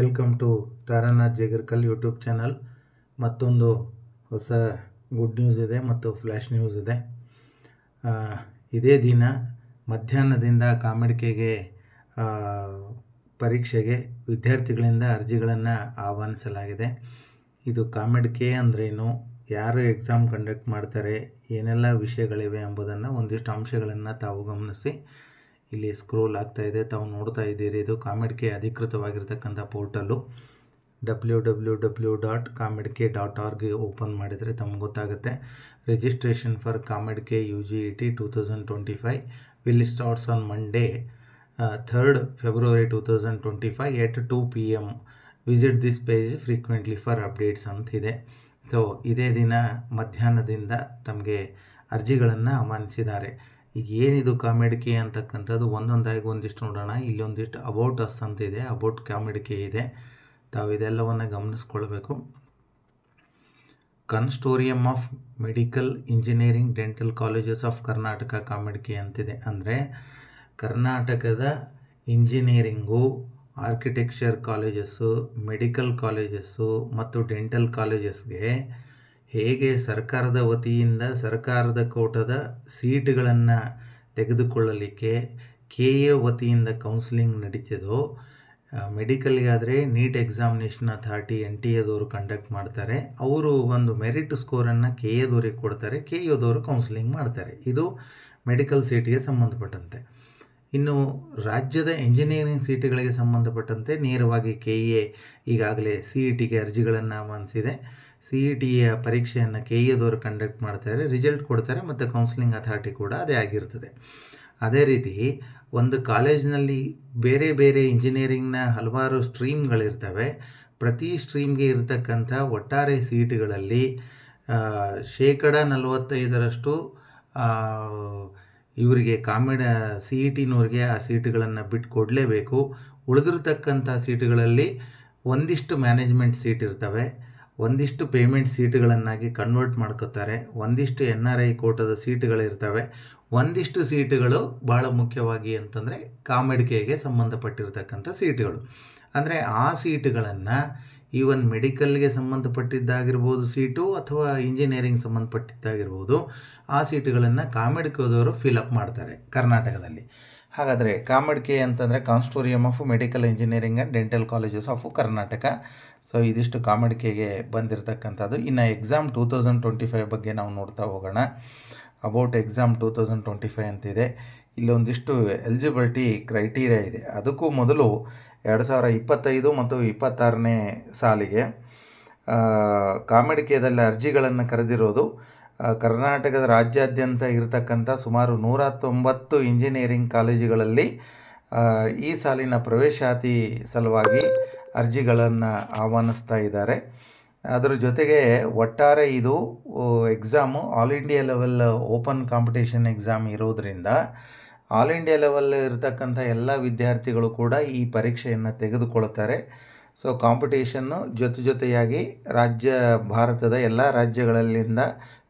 Welcome to Taranath Jegarkal YouTube channel. ಮತ್ತೊಂದು ಹೊಸ good news ಇದೆ ಮತ್ತು ಫ್ಲ್ಯಾಶ್ ನ್ಯೂಸ್ ಇದೆ. ಇದೇ ದಿನ ಮಧ್ಯಾಹ್ನದಿಂದ ಕಾಮೆಡ್ಕೆಗೆ ಪರೀಕ್ಷೆಗೆ ವಿದ್ಯಾರ್ಥಿಗಳಿಂದ ಅರ್ಜಿಗಳನ್ನು ಆಹ್ವಾನಿಸಲಾಗಿದೆ. ಇದು ಕಾಮೆಡ್ಕೆ ಅಂದ್ರೇನು, ಯಾರು ಎಕ್ಸಾಮ್ ಕಂಡಕ್ಟ್ ಮಾಡ್ತಾರೆ, ಏನೆಲ್ಲ ವಿಷಯಗಳಿವೆ ಎಂಬುದನ್ನು ಒಂದಿಷ್ಟು ಅಂಶಗಳನ್ನು ತಾವು ಗಮನಿಸಿ. ಇಲ್ಲಿ ಸ್ಕ್ರೋಲ್ ಆಗ್ತಾ ಇದೆ, ತಾವು ನೋಡ್ತಾ ಇದ್ದೀರಿ. ಇದು ಕಾಮೆಡ್ಕೆ ಅಧಿಕೃತವಾಗಿರ್ತಕ್ಕಂಥ ಪೋರ್ಟಲ್ಲು www.kamedke.org ಓಪನ್ ಮಾಡಿದರೆ ತಮಗೆ ಗೊತ್ತಾಗುತ್ತೆ. Registration for COMEDK UGET 2025 will starts on Monday 3rd February 2025 at 2 PM. Visit this page frequently for updates ಅಂತಿದೆ. ಸೊ ಇದೇ ದಿನ ಮಧ್ಯಾಹ್ನದಿಂದ ತಮಗೆ ಅರ್ಜಿಗಳನ್ನು ಆಹ್ವಾನಿಸಿದ್ದಾರೆ. ಈಗ ಏನಿದು ಕಾಮೆಡ್ಕೆ ಅಂತಕ್ಕಂಥದ್ದು ಒಂದೊಂದಾಗಿ ಒಂದಿಷ್ಟು ನೋಡೋಣ. ಇಲ್ಲಿ ಒಂದಿಷ್ಟು ಅಬೌಟ್ ಅಸ್ ಅಂತ ಇದೆ, ಅಬೌಟ್ ಕಾಮೆಡ್ಕೆ ಇದೆ. ತಾವು ಇದೆಲ್ಲವನ್ನು ಗಮನಿಸ್ಕೊಳ್ಬೇಕು. Consortium of medical engineering dental colleges of Karnataka COMEDK ಅಂತಿದೆ. ಅಂದರೆ ಕರ್ನಾಟಕದ engineering, architecture colleges, medical colleges ಮತ್ತು ಡೆಂಟಲ್ ಕಾಲೇಜಸ್ಗೆ ಹೇಗೆ ಸರ್ಕಾರದ ವತಿಯಿಂದ ಸರ್ಕಾರದ ಕೋಟದ ಸೀಟುಗಳನ್ನು ತೆಗೆದುಕೊಳ್ಳಲಿಕ್ಕೆ KA ವತಿಯಿಂದ ಕೌನ್ಸಿಲಿಂಗ್ ನಡೀತಿದೋ, ಮೆಡಿಕಲ್ಗಾದರೆ ನೀಟ್ ಎಕ್ಸಾಮಿನೇಷನ್ ಅಥಾರಿಟಿ NTAದವರು ಕಂಡಕ್ಟ್ ಮಾಡ್ತಾರೆ. ಅವರು ಒಂದು ಮೆರಿಟ್ ಸ್ಕೋರನ್ನು KAದವ್ರಿಗೆ ಕೊಡ್ತಾರೆ, KAದವರು ಕೌನ್ಸಿಲಿಂಗ್ ಮಾಡ್ತಾರೆ. ಇದು ಮೆಡಿಕಲ್ ಸೀಟಿಗೆ ಸಂಬಂಧಪಟ್ಟಂತೆ. ಇನ್ನು ರಾಜ್ಯದ ಇಂಜಿನಿಯರಿಂಗ್ ಸೀಟುಗಳಿಗೆ ಸಂಬಂಧಪಟ್ಟಂತೆ ನೇರವಾಗಿ KA ಈಗಾಗಲೇ CETಗೆ ಅರ್ಜಿಗಳನ್ನು ಆಹ್ವಾನಿಸಿದೆ. CETಯ ಪರೀಕ್ಷೆಯನ್ನು KAದವರು ಕಂಡಕ್ಟ್ ಮಾಡ್ತಾರೆ, ರಿಸಲ್ಟ್ ಕೊಡ್ತಾರೆ ಮತ್ತು ಕೌನ್ಸಿಲಿಂಗ್ ಅಥಾರಿಟಿ ಕೂಡ ಅದೇ ಆಗಿರ್ತದೆ. ಅದೇ ರೀತಿ ಒಂದು ಕಾಲೇಜಿನಲ್ಲಿ ಬೇರೆ ಬೇರೆ ಇಂಜಿನಿಯರಿಂಗ್ನ ಹಲವಾರು ಸ್ಟ್ರೀಮ್ಗಳಿರ್ತವೆ. ಪ್ರತಿ ಸ್ಟ್ರೀಮ್ಗೆ ಇರತಕ್ಕಂಥ ಒಟ್ಟಾರೆ ಸೀಟುಗಳಲ್ಲಿ 45% ಇವರಿಗೆ CETನವ್ರಿಗೆ ಆ ಸೀಟುಗಳನ್ನು ಬಿಟ್ಟು ಕೊಡಲೇಬೇಕು. ಉಳಿದಿರ್ತಕ್ಕಂಥ ಸೀಟುಗಳಲ್ಲಿ ಒಂದಿಷ್ಟು ಮ್ಯಾನೇಜ್ಮೆಂಟ್ ಸೀಟ್ ಇರ್ತವೆ, ಒಂದಿಷ್ಟು ಪೇಮೆಂಟ್ ಸೀಟುಗಳನ್ನಾಗಿ ಕನ್ವರ್ಟ್ ಮಾಡ್ಕೋತಾರೆ, ಒಂದಿಷ್ಟು NRI ಕೋಟದ ಸೀಟುಗಳಿರ್ತವೆ, ಒಂದಿಷ್ಟು ಸೀಟುಗಳು ಭಾಳ ಮುಖ್ಯವಾಗಿ ಅಂತಂದರೆ ಕಾಮೆಡ್ಕೆಗೆ ಸಂಬಂಧಪಟ್ಟಿರ್ತಕ್ಕಂಥ ಸೀಟುಗಳು. ಅಂದರೆ ಆ ಸೀಟುಗಳನ್ನು ಈವನ್ ಮೆಡಿಕಲ್ಗೆ ಸಂಬಂಧಪಟ್ಟಿದ್ದಾಗಿರ್ಬೋದು ಸೀಟು, ಅಥವಾ ಇಂಜಿನಿಯರಿಂಗ್ ಸಂಬಂಧಪಟ್ಟಿದ್ದಾಗಿರ್ಬೋದು, ಆ ಸೀಟುಗಳನ್ನು ಕಾಮೆಡ್ಕೆದವರು ಫಿಲಪ್ ಮಾಡ್ತಾರೆ ಕರ್ನಾಟಕದಲ್ಲಿ. ಹಾಗಾದರೆ ಕಾಮೆಡ್ಕೆ ಅಂತಂದರೆ consortium of medical engineering and dental colleges of Karnataka. So ಇದಿಷ್ಟು ಕಾಮೆಡ್ಕೆಗೆ ಬಂದಿರತಕ್ಕಂಥದ್ದು. ಇನ್ನು ಎಕ್ಸಾಮ್ 2025 ಬಗ್ಗೆ ನಾವು ನೋಡ್ತಾ ಹೋಗೋಣ. ಅಬೌಟ್ ಎಕ್ಸಾಮ್ 2025 ಅಂತಿದೆ. ಇಲ್ಲೊಂದಿಷ್ಟು ಎಲಿಜಿಬಿಲಿಟಿ ಕ್ರೈಟೀರಿಯಾ ಇದೆ. ಅದಕ್ಕೂ ಮೊದಲು 2025 ಮತ್ತು 26ನೇ ಸಾಲಿಗೆ ಕಾಮೆಡ್ಕೆದಲ್ಲಿ ಅರ್ಜಿಗಳನ್ನು ಕರೆದಿರೋದು ಕರ್ನಾಟಕದ ರಾಜ್ಯಾದ್ಯಂತ ಇರತಕ್ಕಂಥ ಸುಮಾರು 190 ಇಂಜಿನಿಯರಿಂಗ್ ಕಾಲೇಜುಗಳಲ್ಲಿ ಈ ಸಾಲಿನ ಪ್ರವೇಶಾತಿ ಸಲುವಾಗಿ ಅರ್ಜಿಗಳನ್ನು ಆಹ್ವಾನಿಸ್ತಾ ಇದ್ದಾರೆ. ಅದರ ಜೊತೆಗೆ ಒಟ್ಟಾರೆ ಇದು exam all India level open competition exam ಇರೋದರಿಂದ ಆಲ್ ಇಂಡಿಯಾ ಲೆವೆಲ್ ಇರತಕ್ಕಂಥ ಎಲ್ಲ ವಿದ್ಯಾರ್ಥಿಗಳು ಕೂಡ ಈ ಪರೀಕ್ಷೆಯನ್ನು ತೆಗೆದುಕೊಳ್ತಾರೆ. ಸೊ ಕಾಂಪಿಟೇಷನ್ನು ಜೊತೆಯಾಗಿ ಭಾರತದ ಎಲ್ಲ ರಾಜ್ಯಗಳಲ್ಲಿಂದ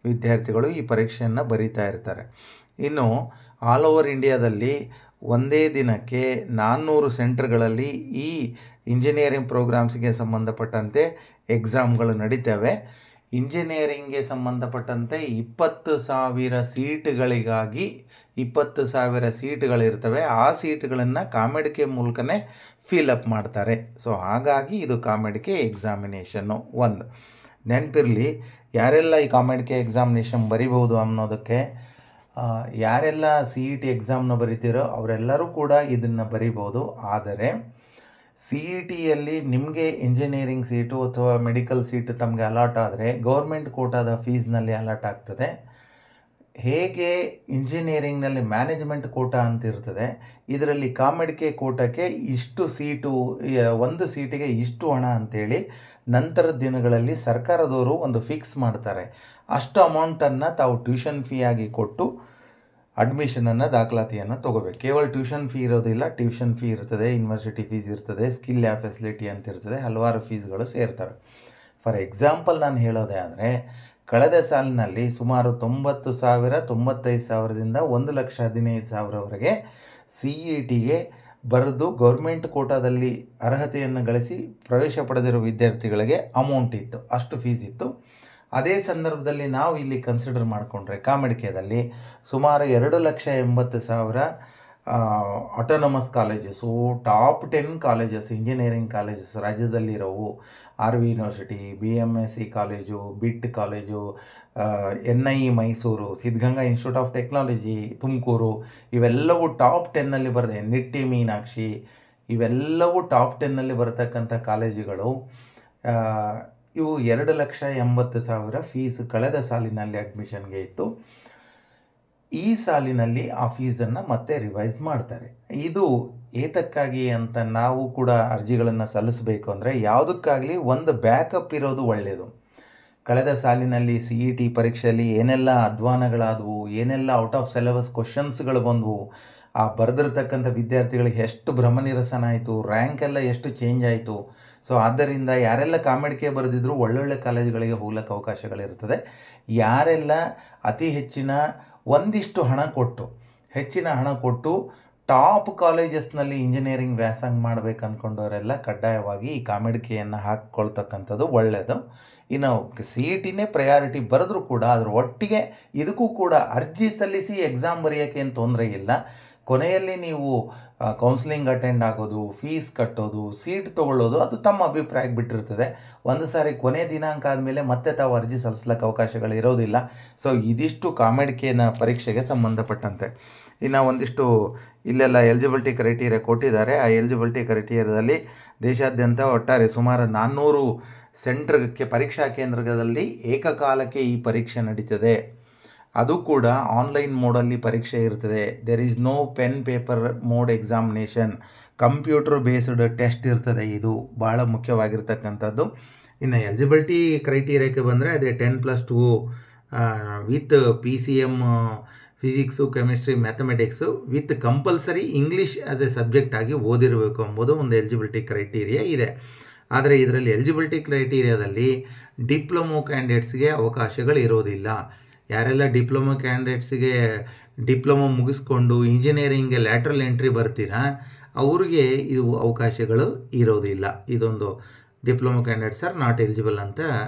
ವಿದ್ಯಾರ್ಥಿಗಳು ಈ ಪರೀಕ್ಷೆಯನ್ನು ಬರೀತಾ ಇರ್ತಾರೆ. ಇನ್ನು ಆಲ್ ಓವರ್ ಇಂಡಿಯಾದಲ್ಲಿ ಒಂದೇ ದಿನಕ್ಕೆ 400 ಸೆಂಟರ್ಗಳಲ್ಲಿ ಈ ಇಂಜಿನಿಯರಿಂಗ್ ಪ್ರೋಗ್ರಾಮ್ಸ್ಗೆ ಸಂಬಂಧಪಟ್ಟಂತೆ ಎಕ್ಸಾಮ್ಗಳು ನಡೀತವೆ. ಇಂಜಿನಿಯರಿಂಗ್ಗೆ ಸಂಬಂಧಪಟ್ಟಂತೆ 20,000 ಸೀಟುಗಳಿಗಾಗಿ 20,000 ಸೀಟುಗಳಿರ್ತವೆ. ಆ ಸೀಟುಗಳನ್ನು ಕಾಮೆಡ್ಕೆ ಮೂಲಕನೇ ಫಿಲಪ್ ಮಾಡ್ತಾರೆ. ಸೊ ಹಾಗಾಗಿ ಇದು ಕಾಮೆಡ್ಕೆ ಎಕ್ಸಾಮಿನೇಷನ್ನು. ಒಂದು ನೆನಪಿರಲಿ, ಯಾರೆಲ್ಲ ಈ ಕಾಮೆಡ್ಕೆ ಎಕ್ಸಾಮಿನೇಷನ್ ಬರಿಬೋದು ಅನ್ನೋದಕ್ಕೆ, ಯಾರೆಲ್ಲ CET ಎಕ್ಸಾಮ್ನ ಬರಿತೀರೋ ಅವರೆಲ್ಲರೂ ಕೂಡ ಇದನ್ನು ಬರಿಬೋದು. ಆದರೆ CETಯಲ್ಲಿ ನಿಮಗೆ ಇಂಜಿನಿಯರಿಂಗ್ ಸೀಟು ಅಥವಾ ಮೆಡಿಕಲ್ ಸೀಟು ತಮಗೆ ಅಲಾಟ್ ಆದರೆ ಗೌರ್ಮೆಂಟ್ ಕೋಟಾದ ಫೀಸ್ನಲ್ಲಿ ಅಲಾಟ್ ಆಗ್ತದೆ. ಹೇಗೆ ಇಂಜಿನಿಯರಿಂಗ್ನಲ್ಲಿ ಮ್ಯಾನೇಜ್ಮೆಂಟ್ ಕೋಟಾ ಅಂತ ಇರ್ತದೆ, ಇದರಲ್ಲಿ ಕಾಮೆಡ್ಕೆ ಕೋಟಾಕ್ಕೆ ಇಷ್ಟು ಸೀಟು, ಒಂದು ಸೀಟಿಗೆ ಇಷ್ಟು ಹಣ ಅಂಥೇಳಿ ನಂತರದ ದಿನಗಳಲ್ಲಿ ಸರ್ಕಾರದವರು ಒಂದು ಫಿಕ್ಸ್ ಮಾಡ್ತಾರೆ. ಅಷ್ಟು ಅಮೌಂಟನ್ನು ತಾವು ಟ್ಯೂಷನ್ ಫೀ ಆಗಿ ಕೊಟ್ಟು ಅಡ್ಮಿಷನನ್ನು ದಾಖಲಾತಿಯನ್ನು ತೊಗೋಬೇಕು. ಕೇವಲ ಟ್ಯೂಷನ್ ಫೀ ಇರೋದಿಲ್ಲ, ಟ್ಯೂಷನ್ ಫೀ ಇರ್ತದೆ, ಯೂನಿವರ್ಸಿಟಿ ಫೀಸ್ ಇರ್ತದೆ, ಸ್ಕಿಲ್ ಆ್ಯಪ್ ಫೆಸಿಲಿಟಿ ಅಂತ ಇರ್ತದೆ, ಹಲವಾರು ಫೀಸ್ಗಳು ಸೇರ್ತವೆ. ಫಾರ್ ಎಕ್ಸಾಂಪಲ್ ನಾನು ಹೇಳೋದೇ ಆದರೆ, ಕಳೆದ ಸಾಲಿನಲ್ಲಿ ಸುಮಾರು 90,000, 95,000ದಿಂದ 1,15,000ವರೆಗೆ CETಗೆ ಬರೆದು ಗೌರ್ಮೆಂಟ್ ಕೋಟಾದಲ್ಲಿ ಅರ್ಹತೆಯನ್ನು ಗಳಿಸಿ ಪ್ರವೇಶ ಪಡೆದಿರೋ ವಿದ್ಯಾರ್ಥಿಗಳಿಗೆ ಅಮೌಂಟ್ ಇತ್ತು, ಅಷ್ಟು ಫೀಸ್ ಇತ್ತು. ಅದೇ ಸಂದರ್ಭದಲ್ಲಿ ನಾವು ಇಲ್ಲಿ ಕನ್ಸಿಡರ್ ಮಾಡಿಕೊಂಡ್ರೆ ಕಾಮೆಡಿಕೆದಲ್ಲಿ ಸುಮಾರು 2,80,000 autonomous colleges, top 10 colleges, engineering colleges ರಾಜ್ಯದಲ್ಲಿರೋವು, RV university, BMSC college, BIT college, NIE Mysuru, Siddaganga institute of technology Tumakuru, ಇವೆಲ್ಲವೂ ಟಾಪ್ 10ನಲ್ಲಿ ಬರ್ತದೆ. ನಿಟ್ಟಿ ಮೀನಾಕ್ಷಿ, ಇವೆಲ್ಲವೂ ಟಾಪ್ 10ನಲ್ಲಿ ಬರತಕ್ಕಂಥ ಕಾಲೇಜುಗಳು. ಇವು 2,80,000 ಫೀಸ್ ಕಳೆದ ಸಾಲಿನಲ್ಲಿ ಅಡ್ಮಿಷನ್ಗೆ ಇತ್ತು. ಈ ಸಾಲಿನಲ್ಲಿ ಆ ಫೀಸನ್ನು ಮತ್ತೆ ರಿವೈಸ್ ಮಾಡ್ತಾರೆ. ಇದು ಏತಕ್ಕಾಗಿ ಅಂತ ನಾವು ಕೂಡ ಅರ್ಜಿಗಳನ್ನು ಸಲ್ಲಿಸಬೇಕು ಅಂದರೆ, ಯಾವುದಕ್ಕಾಗಲಿ ಒಂದು ಬ್ಯಾಕಪ್ ಇರೋದು ಒಳ್ಳೆಯದು. ಕಳೆದ ಸಾಲಿನಲ್ಲಿ CET ಪರೀಕ್ಷೆಯಲ್ಲಿ ಏನೆಲ್ಲ ಅಧ್ವಾನಗಳಾದವು, ಏನೆಲ್ಲ ಔಟ್ ಆಫ್ ಸಿಲೆಬಸ್ ಕ್ವಶನ್ಸ್ಗಳು ಬಂದವು, ಆ ಬರೆದಿರ್ತಕ್ಕಂಥ ವಿದ್ಯಾರ್ಥಿಗಳಿಗೆ ಎಷ್ಟು ಭ್ರಮನಿರಸನ ಆಯಿತು, ರ್ಯಾಂಕ್ ಎಲ್ಲ ಎಷ್ಟು ಚೇಂಜ್ ಆಯಿತು. ಸೊ ಆದ್ದರಿಂದ ಯಾರೆಲ್ಲ ಕಾಮೆಡಿಕೆ ಬರೆದಿದ್ರು ಒಳ್ಳೊಳ್ಳೆ ಕಾಲೇಜುಗಳಿಗೆ ಹೋಗ್ಲಿಕ್ಕೆ ಅವಕಾಶಗಳಿರ್ತದೆ. ಯಾರೆಲ್ಲ ಅತಿ ಹೆಚ್ಚಿನ ಒಂದಿಷ್ಟು ಹೆಚ್ಚಿನ ಹಣ ಕೊಟ್ಟು ಟಾಪ್ ಕಾಲೇಜಸ್ನಲ್ಲಿ ಇಂಜಿನಿಯರಿಂಗ್ ವ್ಯಾಸಂಗ ಮಾಡಬೇಕು ಅಂದ್ಕೊಂಡವರೆಲ್ಲ ಕಡ್ಡಾಯವಾಗಿ ಈ ಕಾಮೆಡಿಕೆಯನ್ನು ಹಾಕ್ಕೊಳ್ತಕ್ಕಂಥದ್ದು ಒಳ್ಳೆಯದು. ಇನ್ನು CETನೇ ಪ್ರಯಾರಿಟಿ ಬರೆದ್ರೂ ಕೂಡ ಅದರ ಒಟ್ಟಿಗೆ ಇದಕ್ಕೂ ಕೂಡ ಅರ್ಜಿ ಸಲ್ಲಿಸಿ ಎಕ್ಸಾಮ್ ಬರೆಯೋಕ್ಕೆ ಏನು ತೊಂದರೆ ಇಲ್ಲ. ಕೊನೆಯಲ್ಲಿ ನೀವು ಕೌನ್ಸಿಲಿಂಗ್ ಅಟೆಂಡ್ ಆಗೋದು, ಫೀಸ್ ಕಟ್ಟೋದು, ಸೀಟ್ ತೊಗೊಳ್ಳೋದು ಅದು ತಮ್ಮ ಅಭಿಪ್ರಾಯಕ್ಕೆ ಬಿಟ್ಟಿರ್ತದೆ. ಒಂದು ಸಾರಿ ಕೊನೆ ದಿನಾಂಕ ಆದಮೇಲೆ ಮತ್ತೆ ತಾವು ಅರ್ಜಿ ಸಲ್ಲಿಸ್ಲಿಕ್ಕೆ ಅವಕಾಶಗಳು ಇರೋದಿಲ್ಲ. ಸೊ ಇದಿಷ್ಟು ಕಾಮೆಡಿಕೆನ ಪರೀಕ್ಷೆಗೆ ಸಂಬಂಧಪಟ್ಟಂತೆ. ಇನ್ನು ಒಂದಿಷ್ಟು ಇಲ್ಲೆಲ್ಲ ಎಲಿಜಿಬಿಲಿಟಿ ಕ್ರೈಟೀರಿಯಾ ಕೊಟ್ಟಿದ್ದಾರೆ. ಆ ಎಲಿಜಿಬಿಲಿಟಿ ಕ್ರೈಟೀರಿಯಾದಲ್ಲಿ ದೇಶಾದ್ಯಂತ ಒಟ್ಟಾರೆ ಸುಮಾರು 400 ಸೆಂಟ್ರಿಗೆ ಪರೀಕ್ಷಾ ಕೇಂದ್ರದಲ್ಲಿ ಏಕಕಾಲಕ್ಕೆ ಈ ಪರೀಕ್ಷೆ ನಡೀತದೆ. ಅದು ಕೂಡ ಆನ್ಲೈನ್ ಮೋಡಲ್ಲಿ ಪರೀಕ್ಷೆ ಇರ್ತದೆ. There is no pen paper mode examination, computer based test ಇರ್ತದೆ. ಇದು ಭಾಳ ಮುಖ್ಯವಾಗಿರ್ತಕ್ಕಂಥದ್ದು. ಇನ್ನು ಎಲಿಜಿಬಿಲಿಟಿ ಕ್ರೈಟೀರಿಯಾಕ್ಕೆ ಬಂದರೆ ಅದೇ 10+2 with PCM physics, chemistry, mathematics with compulsory English as A subject ಆಗಿ ಓದಿರಬೇಕು ಎಂಬುದು ಒಂದು ಎಲಿಜಿಬಿಲಿಟಿ ಕ್ರೈಟೀರಿಯಾ ಇದೆ. ಆದರೆ ಇದರಲ್ಲಿ ಎಲಿಜಿಬಿಲಿಟಿ ಕ್ರೈಟೀರಿಯಾದಲ್ಲಿ ಡಿಪ್ಲೊಮೊ ಕ್ಯಾಂಡಿಡೇಟ್ಸ್ಗೆ ಅವಕಾಶಗಳು ಇರೋದಿಲ್ಲ. ಯಾರೆಲ್ಲ ಡಿಪ್ಲೊಮೊ ಕ್ಯಾಂಡಿಡೇಟ್ಸಿಗೆ ಡಿಪ್ಲೊಮೊ ಮುಗಿಸ್ಕೊಂಡು ಇಂಜಿನಿಯರಿಂಗ್ಗೆ ಲ್ಯಾಟ್ರಲ್ ಎಂಟ್ರಿ ಬರ್ತೀರಾ ಅವ್ರಿಗೆ ಇದು ಅವಕಾಶಗಳು ಇರೋದಿಲ್ಲ. ಇದೊಂದು diploma candidates R not eligible ಅಂತ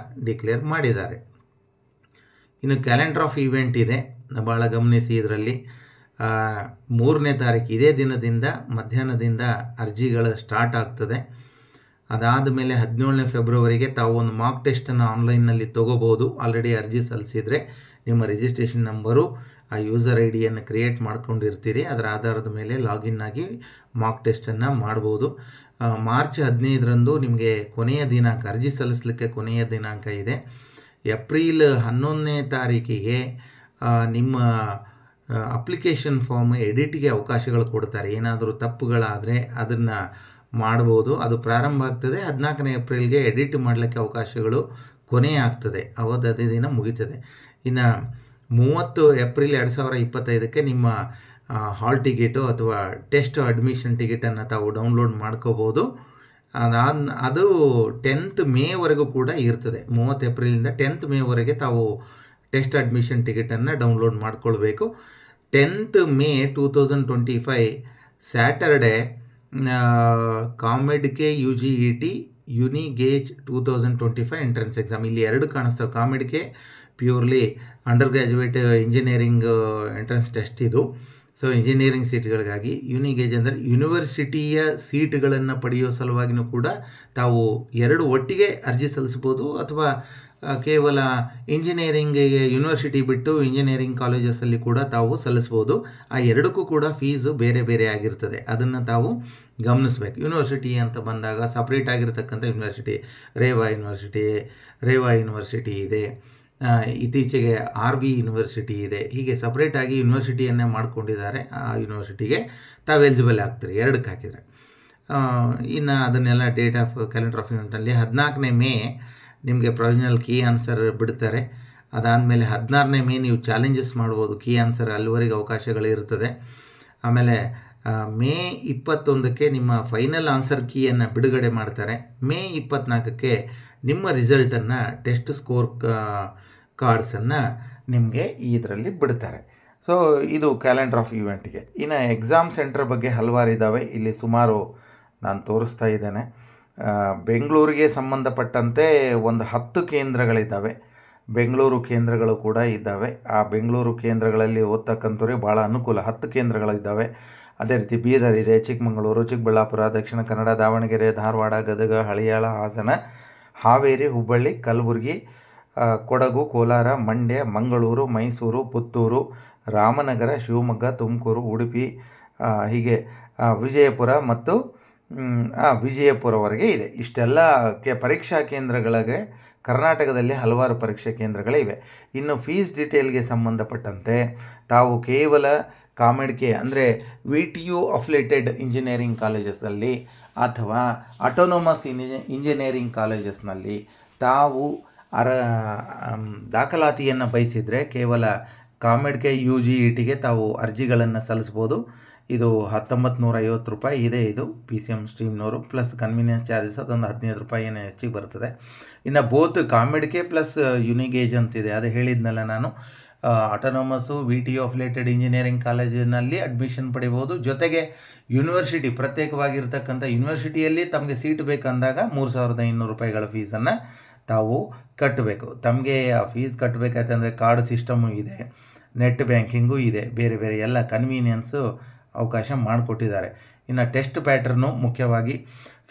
ಡಿಕ್ಲೇರ್ ಮಾಡಿದ್ದಾರೆ. ಇನ್ನು ಕ್ಯಾಲೆಂಡರ್ ಆಫ್ ಈವೆಂಟ್ ಇದೆ, ಭಾಳ ಗಮನಿಸಿ. ಇದರಲ್ಲಿ 3ನೇ ತಾರೀಕು ಇದೇ ದಿನದಿಂದ ಮಧ್ಯಾಹ್ನದಿಂದ ಅರ್ಜಿಗಳು ಸ್ಟಾರ್ಟ್ ಆಗ್ತದೆ. ಅದಾದ ಮೇಲೆ 17ನೇ ಫೆಬ್ರವರಿಗೆ ತಾವು ಒಂದು ಮಾರ್ಕ್ ಟೆಸ್ಟನ್ನು ಆನ್ಲೈನ್ನಲ್ಲಿ ತೊಗೋಬೋದು. ಆಲ್ರೆಡಿ ಅರ್ಜಿ ಸಲ್ಲಿಸಿದರೆ ನಿಮ್ಮ ರಿಜಿಸ್ಟ್ರೇಷನ್ ನಂಬರು, ಆ ಯೂಸರ್ ID ಕ್ರಿಯೇಟ್ ಮಾಡ್ಕೊಂಡಿರ್ತೀರಿ. ಅದರ ಆಧಾರದ ಮೇಲೆ ಲಾಗಿನ್ ಆಗಿ ಮಾರ್ಕ್ ಟೆಸ್ಟನ್ನು ಮಾಡ್ಬೋದು. ಮಾರ್ಚ್ 15ರಂದು ನಿಮಗೆ ಕೊನೆಯ ದಿನಾಂಕ, ಅರ್ಜಿ ಸಲ್ಲಿಸಲಿಕ್ಕೆ ಕೊನೆಯ ದಿನಾಂಕ ಇದೆ. ಏಪ್ರಿಲ್ 11ನೇ ತಾರೀಕಿಗೆ ನಿಮ್ಮ ಅಪ್ಲಿಕೇಶನ್ ಫಾರ್ಮ್ ಎಡಿಟ್ಗೆ ಅವಕಾಶಗಳು ಕೊಡ್ತಾರೆ. ಏನಾದರೂ ತಪ್ಪುಗಳಾದರೆ ಅದನ್ನು ಮಾಡ್ಬೋದು. ಅದು ಪ್ರಾರಂಭ ಆಗ್ತದೆ 14ನೇ ಏಪ್ರಿಲ್ಗೆ ಎಡಿಟ್ ಮಾಡಲಿಕ್ಕೆ ಅವಕಾಶಗಳು ಕೊನೆ ಆಗ್ತದೆ. ಅದೇ ದಿನ ಮುಗಿತದೆ. ಇನ್ನು 30 ಏಪ್ರಿಲ್ 2025ಕ್ಕೆ ನಿಮ್ಮ ಹಾಲ್ ಟಿಕೆಟು ಅಥವಾ ಟೆಸ್ಟ್ ಅಡ್ಮಿಷನ್ ಟಿಕೆಟನ್ನು ತಾವು ಡೌನ್ಲೋಡ್ ಮಾಡ್ಕೋಬೋದು. ಅದು 10th ಮೇವರೆಗೂ ಕೂಡ ಇರ್ತದೆ. 30 ಏಪ್ರಿಲಿಂದ 10th ಮೇವರೆಗೆ ತಾವು ಟೆಸ್ಟ್ ಅಡ್ಮಿಷನ್ ಟಿಕೆಟನ್ನು ಡೌನ್ಲೋಡ್ ಮಾಡ್ಕೊಳ್ಬೇಕು. 10th May 2025 Saturday COMEDK UGET UniGAUGE 2025 entrance exam. ಇಲ್ಲಿ 2 ಕಾಣಿಸ್ತವೆ. COMEDK purely under graduate engineering entrance test ಇದು. ಸೊ ಇಂಜಿನಿಯರಿಂಗ್ ಸೀಟ್ಗಳಿಗಾಗಿ. ಯುನಿಗೇಜ್ ಅಂದರೆ ಯೂನಿವರ್ಸಿಟಿಯ ಸೀಟ್ಗಳನ್ನು ಪಡೆಯೋ ಸಲುವಾಗಿಯೂ ಕೂಡ ತಾವು 2 ಒಟ್ಟಿಗೆ ಅರ್ಜಿ ಸಲ್ಲಿಸ್ಬೋದು. ಅಥವಾ ಕೇವಲ ಇಂಜಿನಿಯರಿಂಗಿಗೆ ಯೂನಿವರ್ಸಿಟಿ ಬಿಟ್ಟು ಇಂಜಿನಿಯರಿಂಗ್ ಕಾಲೇಜಸಲ್ಲಿ ಕೂಡ ತಾವು ಸಲ್ಲಿಸ್ಬೋದು. ಆ 2ಕ್ಕೂ ಕೂಡ ಫೀಸು ಬೇರೆ ಬೇರೆ ಆಗಿರ್ತದೆ. ಅದನ್ನು ತಾವು ಗಮನಿಸಬೇಕು. ಯೂನಿವರ್ಸಿಟಿ ಅಂತ ಬಂದಾಗ ಸಪ್ರೇಟ್ ಆಗಿರ್ತಕ್ಕಂಥ ಯೂನಿವರ್ಸಿಟಿ, ರೇವಾ ಯೂನಿವರ್ಸಿಟಿ ಇದೆ, ಇತ್ತೀಚೆಗೆ RV ಯೂನಿವರ್ಸಿಟಿ ಇದೆ. ಹೀಗೆ ಸಪ್ರೇಟಾಗಿ ಯೂನಿವರ್ಸಿಟಿಯನ್ನೇ ಮಾಡ್ಕೊಂಡಿದ್ದಾರೆ. ಆ ಯೂನಿವರ್ಸಿಟಿಗೆ ತಾವು ಎಲಿಜಿಬಲ್ ಆಗ್ತೀರಿ 2ಕ್ಕೆ ಹಾಕಿದರೆ. ಇನ್ನು ಅದನ್ನೆಲ್ಲ ಡೇಟ್ ಆಫ್ ಕ್ಯಾಲೆಂಡರ್ ಆಫ್ ಇವೆಂಟಲ್ಲಿ 14ನೇ ಮೇ ನಿಮಗೆ ಪ್ರೊವಿಷನಲ್ ಕೀ ಆನ್ಸರ್ ಬಿಡ್ತಾರೆ. ಅದಾದಮೇಲೆ 16ನೇ ಮೇ ನೀವು ಚಾಲೆಂಜಸ್ ಮಾಡ್ಬೋದು. ಕೀ ಆನ್ಸರ್ ಅಲ್ಲಿವರೆಗೆ ಅವಕಾಶಗಳಿರ್ತದೆ. ಆಮೇಲೆ ಮೇ 21ಕ್ಕೆ ನಿಮ್ಮ ಫೈನಲ್ ಆನ್ಸರ್ ಕೀಯನ್ನು ಬಿಡುಗಡೆ ಮಾಡ್ತಾರೆ. ಮೇ 24ಕ್ಕೆ ನಿಮ್ಮ ರಿಸಲ್ಟನ್ನು, ಟೆಸ್ಟ್ ಸ್ಕೋರ್ ಕಾರ್ಡ್ಸನ್ನು ನಿಮಗೆ ಇದರಲ್ಲಿ ಬಿಡ್ತಾರೆ. ಸೊ ಸೊ ಇದು ಕ್ಯಾಲೆಂಡರ್ ಆಫ್ ಇವೆಂಟ್ಗೆ. ಇನ್ನು ಎಕ್ಸಾಮ್ ಸೆಂಟರ್ ಬಗ್ಗೆ ಹಲವಾರು ಇದ್ದಾವೆ. ಇಲ್ಲಿ ಸುಮಾರು ನಾನು ತೋರಿಸ್ತಾ ಇದ್ದೇನೆ. ಬೆಂಗಳೂರಿಗೆ ಸಂಬಂಧಪಟ್ಟಂತೆ ಒಂದು 10 ಕೇಂದ್ರಗಳಿದ್ದಾವೆ. ಬೆಂಗಳೂರು ಕೇಂದ್ರಗಳು ಕೂಡ ಇದ್ದಾವೆ. ಆ ಬೆಂಗಳೂರು ಕೇಂದ್ರಗಳಲ್ಲಿ ಓದ್ತಕ್ಕಂಥವ್ರಿಗೆ ಭಾಳ ಅನುಕೂಲ. 10 ಕೇಂದ್ರಗಳಿದ್ದಾವೆ. ಅದೇ ರೀತಿ ಬೀದರ್ ಇದೆ, ಚಿಕ್ಕಮಗಳೂರು, ಚಿಕ್ಕಬಳ್ಳಾಪುರ, ದಕ್ಷಿಣ ಕನ್ನಡ, ದಾವಣಗೆರೆ, ಧಾರವಾಡ, ಗದಗ, ಹಳಿಯಾಳ, ಹಾಸನ, ಹಾವೇರಿ, ಹುಬ್ಬಳ್ಳಿ, ಕಲಬುರಗಿ, ಕೊಡಗು, ಕೋಲಾರ, ಮಂಡ್ಯ, ಮಂಗಳೂರು, ಮೈಸೂರು, ಪುತ್ತೂರು, ರಾಮನಗರ, ಶಿವಮೊಗ್ಗ, ತುಮಕೂರು, ಉಡುಪಿ, ಹೀಗೆ ವಿಜಯಪುರ ಮತ್ತು ವಿಜಯಪುರವರೆಗೆ ಇದೆ. ಇಷ್ಟೆಲ್ಲ ಪರೀಕ್ಷಾ ಕೇಂದ್ರಗಳಿಗೆ ಕರ್ನಾಟಕದಲ್ಲಿ ಹಲವಾರು ಪರೀಕ್ಷಾ ಕೇಂದ್ರಗಳಿವೆ. ಇನ್ನು ಫೀಸ್ ಡೀಟೇಲ್ಗೆ ಸಂಬಂಧಪಟ್ಟಂತೆ ತಾವು ಕೇವಲ ಕಾಮೆಡ್ಕೆ ಅಂದರೆ VTU ಅಫಿಲೇಟೆಡ್ ಇಂಜಿನಿಯರಿಂಗ್ ಕಾಲೇಜಸ್ನಲ್ಲಿ ಅಥವಾ ಆಟೋನೋಮಸ್ ಇಂಜಿನಿಯರಿಂಗ್ ಕಾಲೇಜಸ್ನಲ್ಲಿ ತಾವು ದಾಖಲಾತಿಯನ್ನು ಬಯಸಿದರೆ ಕೇವಲ ಕಾಮೆಡ್ಕೆ UGETಗೆ ತಾವು ಅರ್ಜಿಗಳನ್ನು ಸಲ್ಲಿಸ್ಬೋದು. ಇದು 1950 ರೂಪಾಯಿ ಇದೆ. ಇದು PCM ಸ್ಟ್ರೀಮ್ನವರು ಪ್ಲಸ್ ಕನ್ವೀನಿಯನ್ಸ್ ಚಾರ್ಜಸ್ ಅದೊಂದು 15 ರೂಪಾಯಿ ಏನೋ ಹೆಚ್ಚಿಗೆ ಬರ್ತದೆ. ಇನ್ನು ಬೋತ್ ಕಾಮೆಡ್ಕೆ ಪ್ಲಸ್ ಯುನಿಗೇಜ್ ಅಂತಿದೆ, ಅದು ಹೇಳಿದ್ನಲ್ಲ ನಾನು. ಆಟೋನೋಮಸ್ಸು VTU ಅಫಿಲೇಟೆಡ್ ಇಂಜಿನಿಯರಿಂಗ್ ಕಾಲೇಜಿನಲ್ಲಿ ಅಡ್ಮಿಷನ್ ಪಡಿಬೋದು. ಜೊತೆಗೆ ಯೂನಿವರ್ಸಿಟಿ ಪ್ರತ್ಯೇಕವಾಗಿರ್ತಕ್ಕಂಥ ಯೂನಿವರ್ಸಿಟಿಯಲ್ಲಿ ತಮಗೆ ಸೀಟ್ ಬೇಕಂದಾಗ 3500 ರೂಪಾಯಿಗಳ ಫೀಸನ್ನು ತಾವು ಕಟ್ಟಬೇಕು. ತಮಗೆ ಆ ಫೀಸ್ ಕಟ್ಟಬೇಕಾಯ್ತಂದರೆ ಕಾರ್ಡ್ ಸಿಸ್ಟಮು ಇದೆ, ನೆಟ್ ಬ್ಯಾಂಕಿಂಗು ಇದೆ, ಬೇರೆ ಬೇರೆ ಎಲ್ಲ ಕನ್ವೀನಿಯನ್ಸು ಅವಕಾಶ ಮಾಡಿಕೊಟ್ಟಿದ್ದಾರೆ. ಇನ್ನು ಟೆಸ್ಟ್ ಪ್ಯಾಟರ್ನು ಮುಖ್ಯವಾಗಿ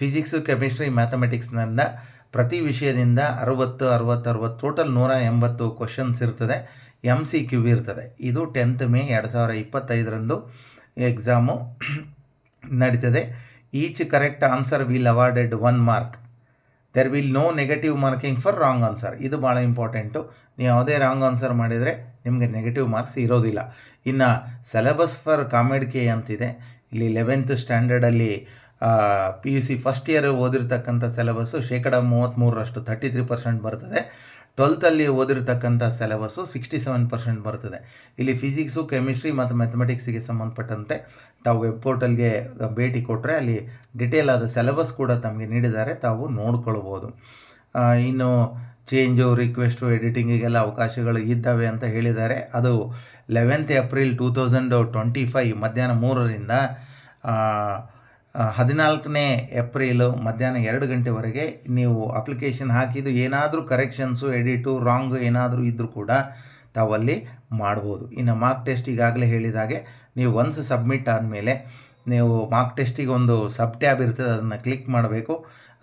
ಫಿಸಿಕ್ಸು, ಕೆಮಿಸ್ಟ್ರಿ, ಮ್ಯಾಥಮೆಟಿಕ್ಸ್ನಿಂದ ಪ್ರತಿ ವಿಷಯದಿಂದ 60 ಟೋಟಲ್ 180 ಕ್ವಶನ್ಸ್ ಇರ್ತದೆ. MCQ ಇರ್ತದೆ. ಇದು 10th ಮೇ 2025 ಎಕ್ಸಾಮು ನಡೀತದೆ. Each correct answer will awarded 1 mark. There will no negative marking for wrong answer. ಇದು ಭಾಳ ಇಂಪಾರ್ಟೆಂಟು. ನೀವು ಯಾವುದೇ ರಾಂಗ್ ಆನ್ಸರ್ ಮಾಡಿದರೆ ನಿಮಗೆ ನೆಗೆಟಿವ್ ಮಾರ್ಕ್ಸ್ ಇರೋದಿಲ್ಲ. ಇನ್ನು ಸಿಲೆಬಸ್ ಫಾರ್ ಕಾಮೆಡ್ಕೆ ಅಂತಿದೆ. ಇಲ್ಲಿ 11th ಸ್ಟ್ಯಾಂಡರ್ಡಲ್ಲಿ PUC ಫಸ್ಟ್ ಇಯರ್ ಓದಿರ್ತಕ್ಕಂಥ ಸಿಲೆಬಸ್ಸು 33% 33% ಬರ್ತದೆ. 12th ಓದಿರ್ತಕ್ಕಂಥ ಸಿಲೆಬಸ್ಸು 67% ಬರ್ತದೆ. ಇಲ್ಲಿ ಫಿಸಿಕ್ಸು, ಕೆಮಿಸ್ಟ್ರಿ ಮತ್ತು ಮ್ಯಾಥಮೆಟಿಕ್ಸಿಗೆ ಸಂಬಂಧಪಟ್ಟಂತೆ ತಾವು ವೆಬ್ ಪೋರ್ಟಲ್ಗೆ ಭೇಟಿ ಕೊಟ್ಟರೆ ಅಲ್ಲಿ ಡಿಟೇಲ್ ಆದ ಸಿಲೆಬಸ್ ಕೂಡ ತಮಗೆ ನೀಡಿದ್ದಾರೆ, ತಾವು ನೋಡ್ಕೊಳ್ಬೋದು. ಇನ್ನು ಚೇಂಜು, ರಿಕ್ವೆಸ್ಟು, ಎಡಿಟಿಂಗಿಗೆಲ್ಲ ಅವಕಾಶಗಳು ಇದ್ದಾವೆ ಅಂತ ಹೇಳಿದ್ದಾರೆ. ಅದು 11th ಏಪ್ರಿಲ್ 2025 ಮಧ್ಯಾಹ್ನ 3ರಿಂದ 14ನೇ ಏಪ್ರಿಲ್ ಮಧ್ಯಾಹ್ನ 2 ಗಂಟೆವರೆಗೆ ನೀವು ಅಪ್ಲಿಕೇಶನ್ ಹಾಕಿದ್ದು ಏನಾದರೂ ಕರೆಕ್ಷನ್ಸು, ಎಡಿಟು, ರಾಂಗ್ ಏನಾದರೂ ಇದ್ದರೂ ಕೂಡ ತಾವಲ್ಲಿ ಮಾಡ್ಬೋದು. ಇನ್ನು ಮಾರ್ಕ್ ಟೆಸ್ಟ್ ಈಗಾಗಲೇ ಹೇಳಿದಾಗೆ ನೀವು ಒನ್ಸ್ ಸಬ್ಮಿಟ್ ಆದಮೇಲೆ ನೀವು ಮಾರ್ಕ್ ಟೆಸ್ಟಿಗೆ ಒಂದು ಸಬ್ ಟ್ಯಾಬ್ ಇರ್ತದೆ, ಅದನ್ನು ಕ್ಲಿಕ್ ಮಾಡಬೇಕು.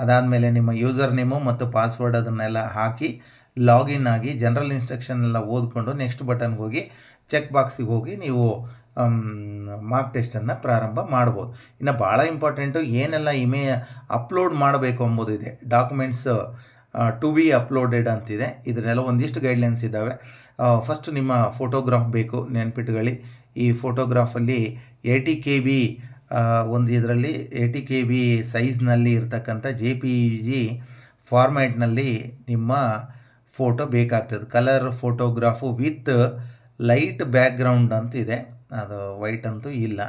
ಅದಾದಮೇಲೆ ನಿಮ್ಮ ಯೂಸರ್ ನೇಮು ಮತ್ತು ಪಾಸ್ವರ್ಡ್ ಅದನ್ನೆಲ್ಲ ಹಾಕಿ ಲಾಗಿನ್ ಆಗಿ ಜನರಲ್ ಇನ್ಸ್ಟ್ರಕ್ಷನ್ ಎಲ್ಲ ಓದ್ಕೊಂಡು ನೆಕ್ಸ್ಟ್ ಬಟನ್ಗೆ ಹೋಗಿ ಚೆಕ್ ಬಾಕ್ಸಿಗೆ ಹೋಗಿ ನೀವು ಮಾರ್ಕ್ ಟೆಸ್ಟನ್ನು ಪ್ರಾರಂಭ ಮಾಡ್ಬೋದು. ಇನ್ನು ಭಾಳ ಇಂಪಾರ್ಟೆಂಟು ಏನೆಲ್ಲ ಅಪ್ಲೋಡ್ ಮಾಡಬೇಕು ಎಂಬುದಿದೆ. ಡಾಕ್ಯುಮೆಂಟ್ಸ್ ಟು ಬಿ ಅಪ್ಲೋಡೆಡ್ ಅಂತಿದೆ. ಇದನ್ನೆಲ್ಲ ಒಂದಿಷ್ಟು ಗೈಡ್ಲೈನ್ಸ್ ಇದ್ದಾವೆ. ಫಸ್ಟ್ ನಿಮ್ಮ ಫೋಟೋಗ್ರಾಫ್ ಬೇಕು, ನೆನ್ಪಿಟ್ಕೊಳ್ಳಿ. ಈ ಫೋಟೋಗ್ರಾಫಲ್ಲಿ 80 KB ಒಂದು ಇದರಲ್ಲಿ 80 KB ಸೈಜ್ನಲ್ಲಿ ಇರ್ತಕ್ಕಂಥ JPEG ಫಾರ್ಮ್ಯಾಟ್ನಲ್ಲಿ ನಿಮ್ಮ ಫೋಟೋ ಬೇಕಾಗ್ತದೆ. Colour photograph with light background ಅಂತಿದೆ, ಅದು ವೈಟ್ ಅಂತೂ ಇಲ್ಲ.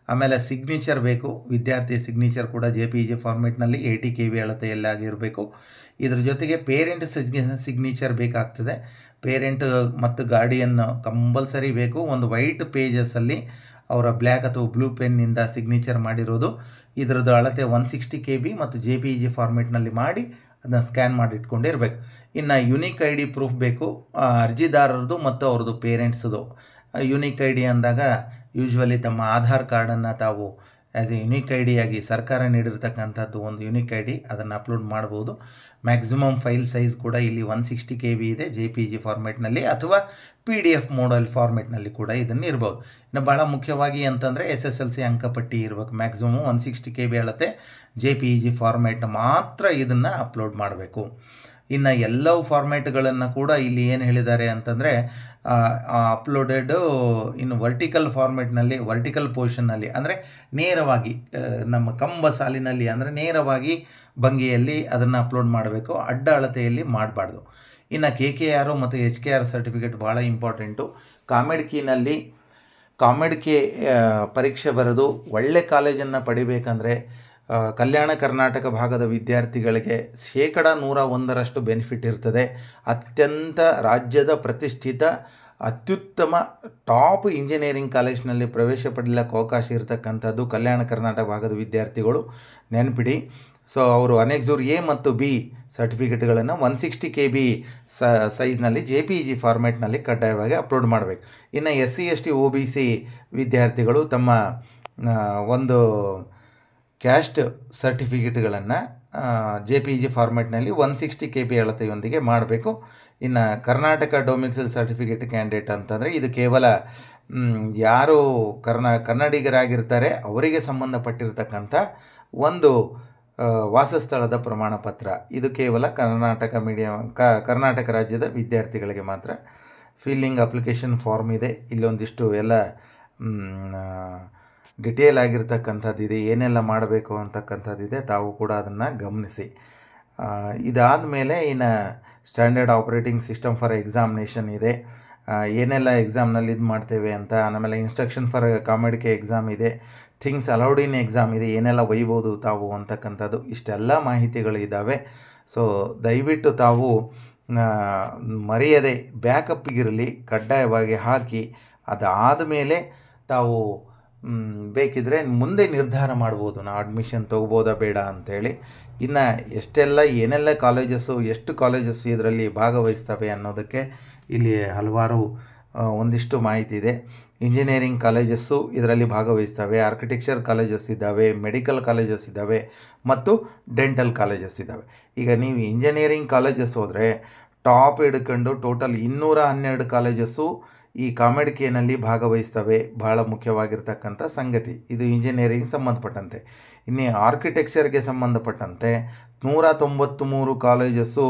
ಆಮೇಲೆ ಸಿಗ್ನೇಚರ್ ಬೇಕು, ವಿದ್ಯಾರ್ಥಿ ಸಿಗ್ನೇಚರ್ ಕೂಡ JPEG ಫಾರ್ಮ್ಯಾಟ್ನಲ್ಲಿ 80 KB ಅಳತೆಯಲ್ಲಿ ಆಗಿರಬೇಕು. ಇದ್ರ ಜೊತೆಗೆ ಪೇರೆಂಟ್ ಸಿಗ್ನೇಚರ್ ಬೇಕಾಗ್ತದೆ. ಪೇರೆಂಟ್ ಮತ್ತು ಗಾರ್ಡಿಯನ್ ಕಂಪಲ್ಸರಿ ಬೇಕು. ಒಂದು ವೈಟ್ ಪೇಜಸ್ಸಲ್ಲಿ ಅವರ ಬ್ಲ್ಯಾಕ್ ಅಥವಾ ಬ್ಲೂ ಪೆನ್ನಿಂದ ಸಿಗ್ನೇಚರ್ ಮಾಡಿರೋದು. ಇದರದ್ದು ಅಳತೆ 160 KB ಮತ್ತು JPEG ಫಾರ್ಮೆಟ್ನಲ್ಲಿ ಮಾಡಿ ಅದನ್ನು ಸ್ಕ್ಯಾನ್ ಮಾಡಿ ಇಟ್ಕೊಂಡಿರ್ಬೇಕು. ಇನ್ನು ಯುನಿಕ್ ID ಪ್ರೂಫ್ ಬೇಕು, ಅರ್ಜಿದಾರರದು ಮತ್ತು ಅವ್ರದ್ದು ಪೇರೆಂಟ್ಸ್ದು. ಯುನಿಕ್ ID ಅಂದಾಗ ಯೂಶ್ವಲಿ ತಮ್ಮ ಆಧಾರ್ ಕಾರ್ಡನ್ನು ತಾವು ಆ್ಯಸ್ ಎ ಯುನಿಕ್ ID ಆಗಿ ಸರ್ಕಾರ ನೀಡಿರ್ತಕ್ಕಂಥದ್ದು ಒಂದು ಯುನಿಕ್ ID ಅದನ್ನು ಅಪ್ಲೋಡ್ ಮಾಡ್ಬೋದು. ಮ್ಯಾಕ್ಸಿಮಮ್ ಫೈಲ್ ಸೈಜ್ ಕೂಡ ಇಲ್ಲಿ 160 KB ಇದೆ JPEG ಫಾರ್ಮೆಟ್ನಲ್ಲಿ, ಅಥವಾ PDF ಮೋಡಲ್ ಫಾರ್ಮೆಟ್ನಲ್ಲಿ ಕೂಡ ಇದನ್ನು ಇರ್ಬೋದು. ಇನ್ನು ಭಾಳ ಮುಖ್ಯವಾಗಿ ಅಂತಂದರೆ SSLC ಅಂಕಪಟ್ಟಿ ಇರಬೇಕು. ಮ್ಯಾಕ್ಸಿಮಮ್ 160 KB ಅಳತೆ JPEG ಫಾರ್ಮೆಟ್ ಮಾತ್ರ ಇದನ್ನು ಅಪ್ಲೋಡ್ ಮಾಡಬೇಕು. ಇನ್ನು ಎಲ್ಲವೂ ಫಾರ್ಮ್ಯಾಟ್ಗಳನ್ನು ಕೂಡ ಇಲ್ಲಿ ಏನು ಹೇಳಿದ್ದಾರೆ ಅಂತಂದರೆ ಅಪ್ಲೋಡೆಡು ಇನ್ನು ವರ್ಟಿಕಲ್ ಫಾರ್ಮೆಟ್ನಲ್ಲಿ, ವರ್ಟಿಕಲ್ ಪೊಸಿಷನ್ನಲ್ಲಿ ಅಂದರೆ ನೇರವಾಗಿ ನಮ್ಮ ಕಂಬ ಸಾಲಿನಲ್ಲಿ ಅಂದರೆ ನೇರವಾಗಿ ಭಂಗಿಯಲ್ಲಿ ಅದನ್ನು ಅಪ್ಲೋಡ್ ಮಾಡಬೇಕು, ಅಡ್ಡ ಅಳತೆಯಲ್ಲಿ ಮಾಡಬಾರ್ದು. ಇನ್ನು KKR ಮತ್ತು HKR ಸರ್ಟಿಫಿಕೇಟ್ ಭಾಳ ಇಂಪಾರ್ಟೆಂಟು. ಕಾಮೆಡ್ಕೆ ಪರೀಕ್ಷೆ ಬರೆದು ಒಳ್ಳೆ ಕಾಲೇಜನ್ನು ಪಡಿಬೇಕಂದ್ರೆ ಕಲ್ಯಾಣ ಕರ್ನಾಟಕ ಭಾಗದ ವಿದ್ಯಾರ್ಥಿಗಳಿಗೆ 101% ಬೆನಿಫಿಟ್ ಇರ್ತದೆ. ಅತ್ಯಂತ ರಾಜ್ಯದ ಪ್ರತಿಷ್ಠಿತ ಅತ್ಯುತ್ತಮ ಟಾಪ್ ಇಂಜಿನಿಯರಿಂಗ್ ಕಾಲೇಜಿನಲ್ಲಿ ಪ್ರವೇಶ ಪಡೆಯಲಿಕ್ಕೆ ಅವಕಾಶ ಇರತಕ್ಕಂಥದ್ದು ಕಲ್ಯಾಣ ಕರ್ನಾಟಕ ಭಾಗದ ವಿದ್ಯಾರ್ಥಿಗಳು ನೆನಪಿಡಿ. ಸೊ ಅವರು ಅನೆಕ್ಸೂರ್ ಎ ಮತ್ತು ಬಿ ಸರ್ಟಿಫಿಕೇಟ್ಗಳನ್ನು 160 KB ಸೈಜ್ನಲ್ಲಿ JPEG ಫಾರ್ಮ್ಯಾಟ್ನಲ್ಲಿ ಕಡ್ಡಾಯವಾಗಿ ಅಪ್ಲೋಡ್ ಮಾಡಬೇಕು. ಇನ್ನು SC ST OBC ವಿದ್ಯಾರ್ಥಿಗಳು ತಮ್ಮ ಒಂದು ಕ್ಯಾಸ್ಟ್ ಸರ್ಟಿಫಿಕೇಟ್ಗಳನ್ನು JPEG ಫಾರ್ಮ್ಯಾಟ್ನಲ್ಲಿ 160 KB ಅಳತೆಯೊಂದಿಗೆ ಮಾಡಬೇಕು. ಇನ್ನು ಕರ್ನಾಟಕ ಡೊಮಿಸೈಲ್ ಸರ್ಟಿಫಿಕೇಟ್ ಕ್ಯಾಂಡಿಡೇಟ್ ಅಂತಂದರೆ ಇದು ಕೇವಲ ಯಾರು ಕನ್ನಡಿಗರಾಗಿರ್ತಾರೆ ಅವರಿಗೆ ಸಂಬಂಧಪಟ್ಟಿರ್ತಕ್ಕಂಥ ಒಂದು ವಾಸಸ್ಥಳದ ಪ್ರಮಾಣ ಪತ್ರ. ಇದು ಕೇವಲ ಕರ್ನಾಟಕ ರಾಜ್ಯದ ವಿದ್ಯಾರ್ಥಿಗಳಿಗೆ ಮಾತ್ರ. ಫಿಲ್ಲಿಂಗ್ ಅಪ್ಲಿಕೇಶನ್ ಫಾರ್ಮ್ ಇದೆ, ಇಲ್ಲೊಂದಿಷ್ಟು ಎಲ್ಲ ಡಿಟೇಲ್ ಆಗಿರ್ತಕ್ಕಂಥದ್ದಿದೆ, ಏನೆಲ್ಲ ಮಾಡಬೇಕು ಅಂತಕ್ಕಂಥದ್ದಿದೆ, ತಾವು ಕೂಡ ಅದನ್ನು ಗಮನಿಸಿ. ಇದಾದ ಮೇಲೆ ಇನ್ನು standard operating system for examination ಇದೆ, ಏನೆಲ್ಲ ಎಕ್ಸಾಮ್ನಲ್ಲಿ ಇದು ಮಾಡ್ತೇವೆ ಅಂತ. ಆಮೇಲೆ ಇನ್ಸ್ಟ್ರಕ್ಷನ್ ಫಾರ್ ಕಾಮೆಡಿಕೆ ಎಕ್ಸಾಮ್ ಇದೆ, ಥಿಂಗ್ಸ್ ಅಲೌಡ್ ಇನ್ ಎಕ್ಸಾಮ್ ಇದೆ, ಏನೆಲ್ಲ ಒಯ್ಬೋದು ತಾವು ಅಂತಕ್ಕಂಥದ್ದು, ಇಷ್ಟೆಲ್ಲ ಮಾಹಿತಿಗಳು ಇದ್ದಾವೆ. ಸೊ ದಯವಿಟ್ಟು ತಾವು ಮರೆಯದೆ ಬ್ಯಾಕಪ್ಪಿಗಿರಲಿ, ಕಡ್ಡಾಯವಾಗಿ ಹಾಕಿ. ಅದಾದ ಮೇಲೆ ತಾವು ಬೇಕಿದ್ದರೆ ಮುಂದೆ ನಿರ್ಧಾರ ಮಾಡ್ಬೋದು, ನಾವು ಅಡ್ಮಿಷನ್ ತೊಗೋಬೋದಾ ಬೇಡ ಅಂಥೇಳಿ. ಇನ್ನು ಏನೆಲ್ಲ ಎಷ್ಟು ಕಾಲೇಜಸ್ ಇದರಲ್ಲಿ ಭಾಗವಹಿಸ್ತವೆ ಅನ್ನೋದಕ್ಕೆ ಇಲ್ಲಿ ಹಲವಾರು ಒಂದಿಷ್ಟು ಮಾಹಿತಿ ಇದೆ. ಇಂಜಿನಿಯರಿಂಗ್ ಕಾಲೇಜಸ್ಸು ಇದರಲ್ಲಿ ಭಾಗವಹಿಸ್ತವೆ, ಆರ್ಕಿಟೆಕ್ಚರ್ ಕಾಲೇಜಸ್ ಇದ್ದಾವೆ, ಮೆಡಿಕಲ್ ಕಾಲೇಜಸ್ ಇದ್ದಾವೆ ಮತ್ತು ಡೆಂಟಲ್ ಕಾಲೇಜಸ್ ಇದ್ದಾವೆ. ಈಗ ನೀವು ಇಂಜಿನಿಯರಿಂಗ್ ಕಾಲೇಜಸ್ ಹೋದರೆ ಟಾಪ್ ಹಿಡ್ಕೊಂಡು ಟೋಟಲ್ 212 ಕಾಲೇಜಸ್ಸು ಈ ಕಾಮೆಡಿಕೆಯಲ್ಲಿ ಭಾಗವಹಿಸ್ತವೆ. ಬಹಳ ಮುಖ್ಯವಾಗಿರ್ತಕ್ಕಂಥ ಸಂಗತಿ ಇದು ಇಂಜಿನಿಯರಿಂಗ್ ಸಂಬಂಧಪಟ್ಟಂತೆ. ಇನ್ನು ಆರ್ಕಿಟೆಕ್ಚರ್ಗೆ ಸಂಬಂಧಪಟ್ಟಂತೆ 193 ಕಾಲೇಜಸ್ಸು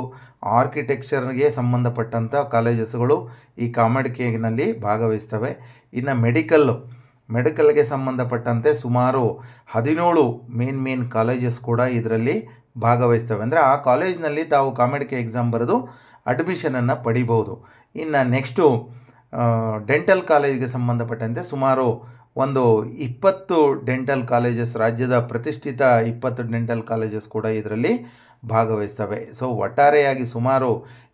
ಆರ್ಕಿಟೆಕ್ಚರ್ಗೆ ಸಂಬಂಧಪಟ್ಟಂಥ ಕಾಲೇಜಸ್ಗಳು ಈ ಕಾಮೆಡಿಕೆಯಲ್ಲಿ ಭಾಗವಹಿಸ್ತವೆ. ಇನ್ನು ಮೆಡಿಕಲ್ಗೆ ಸಂಬಂಧಪಟ್ಟಂತೆ ಸುಮಾರು 17 ಮೇನ್ ಕಾಲೇಜಸ್ ಕೂಡ ಇದರಲ್ಲಿ ಭಾಗವಹಿಸ್ತವೆ. ಅಂದರೆ ಆ ಕಾಲೇಜಿನಲ್ಲಿ ತಾವು ಕಾಮೆಡಿಕೆ ಎಕ್ಸಾಮ್ ಬರೆದು ಅಡ್ಮಿಷನನ್ನು ಪಡಿಬೋದು. ಇನ್ನು ನೆಕ್ಸ್ಟು ಡೆಂಟಲ್ ಕಾಲೇಜಿಗೆ ಸಂಬಂಧಪಟ್ಟಂತೆ ಸುಮಾರು ಒಂದು 20 ಡೆಂಟಲ್ ಕಾಲೇಜಸ್, ರಾಜ್ಯದ ಪ್ರತಿಷ್ಠಿತ 20 ಡೆಂಟಲ್ ಕಾಲೇಜಸ್ ಕೂಡ ಇದರಲ್ಲಿ ಭಾಗವಹಿಸ್ತವೆ. ಸೊ ಒಟ್ಟಾರೆಯಾಗಿ ಸುಮಾರು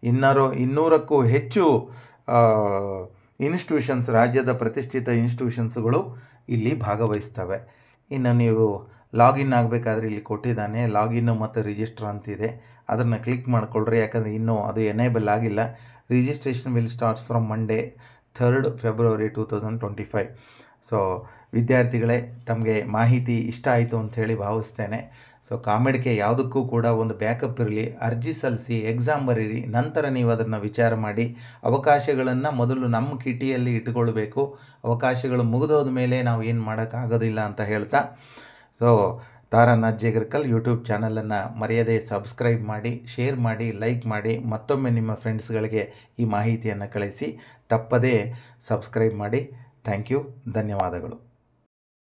200ಕ್ಕೂ ಹೆಚ್ಚು ಇನ್ಸ್ಟಿಟ್ಯೂಷನ್ಸ್, ರಾಜ್ಯದ ಪ್ರತಿಷ್ಠಿತ ಇನ್ಸ್ಟಿಟ್ಯೂಷನ್ಸ್ಗಳು ಇಲ್ಲಿ ಭಾಗವಹಿಸ್ತವೆ. ಇನ್ನು ನೀವು ಲಾಗಿನ್ ಆಗಬೇಕಾದ್ರೆ ಇಲ್ಲಿ ಕೊಟ್ಟಿದ್ದಾನೆ, ಲಾಗಿನ್ನು ಮತ್ತು ರಿಜಿಸ್ಟರ್ ಅಂತಿದೆ, ಅದನ್ನು ಕ್ಲಿಕ್ ಮಾಡಿಕೊಳ್ಳ್ರಿ. ಯಾಕಂದರೆ ಇನ್ನೂ ಅದು ಎನೇಬಲ್ ಆಗಿಲ್ಲ. Registration will starts from Monday 3rd February 2025. So ವಿದ್ಯಾರ್ಥಿಗಳೇ, ತಮಗೆ ಮಾಹಿತಿ ಇಷ್ಟ ಆಯಿತು ಅಂಥೇಳಿ ಭಾವಿಸ್ತೇನೆ. ಸೊ ಕಾಮೆಡಿಕೆ ಯಾವುದಕ್ಕೂ ಕೂಡ ಒಂದು ಬ್ಯಾಕಪ್ ಇರಲಿ, ಅರ್ಜಿ ಸಲ್ಲಿಸಿ, ಎಕ್ಸಾಮ್ ಬರೀರಿ, ನಂತರ ನೀವು ಅದನ್ನು ವಿಚಾರ ಮಾಡಿ. ಅವಕಾಶಗಳನ್ನು ಮೊದಲು ನಮ್ಮ ಕಿಟಿಯಲ್ಲಿ ಇಟ್ಕೊಳ್ಬೇಕು. ಅವಕಾಶಗಳು ಮುಗಿದೋದ ಮೇಲೆ ನಾವು ಏನು ಮಾಡೋಕ್ಕಾಗೋದಿಲ್ಲ ಅಂತ ಹೇಳ್ತಾ, ಸೊ ತಾರನ್ ಅಜ್ಜೇಗರ್ಕಲ್ ಯೂಟ್ಯೂಬ್ ಚಾನಲನ್ನು ಮರೆಯದೆ ಸಬ್ಸ್ಕ್ರೈಬ್ ಮಾಡಿ, ಶೇರ್ ಮಾಡಿ, ಲೈಕ್ ಮಾಡಿ. ಮತ್ತೊಮ್ಮೆ ನಿಮ್ಮ ಫ್ರೆಂಡ್ಸ್ಗಳಿಗೆ ಈ ಮಾಹಿತಿಯನ್ನು ಕಳಿಸಿ. ತಪ್ಪದೇ ಸಬ್ಸ್ಕ್ರೈಬ್ ಮಾಡಿ. ಥ್ಯಾಂಕ್ ಯು, ಧನ್ಯವಾದಗಳು.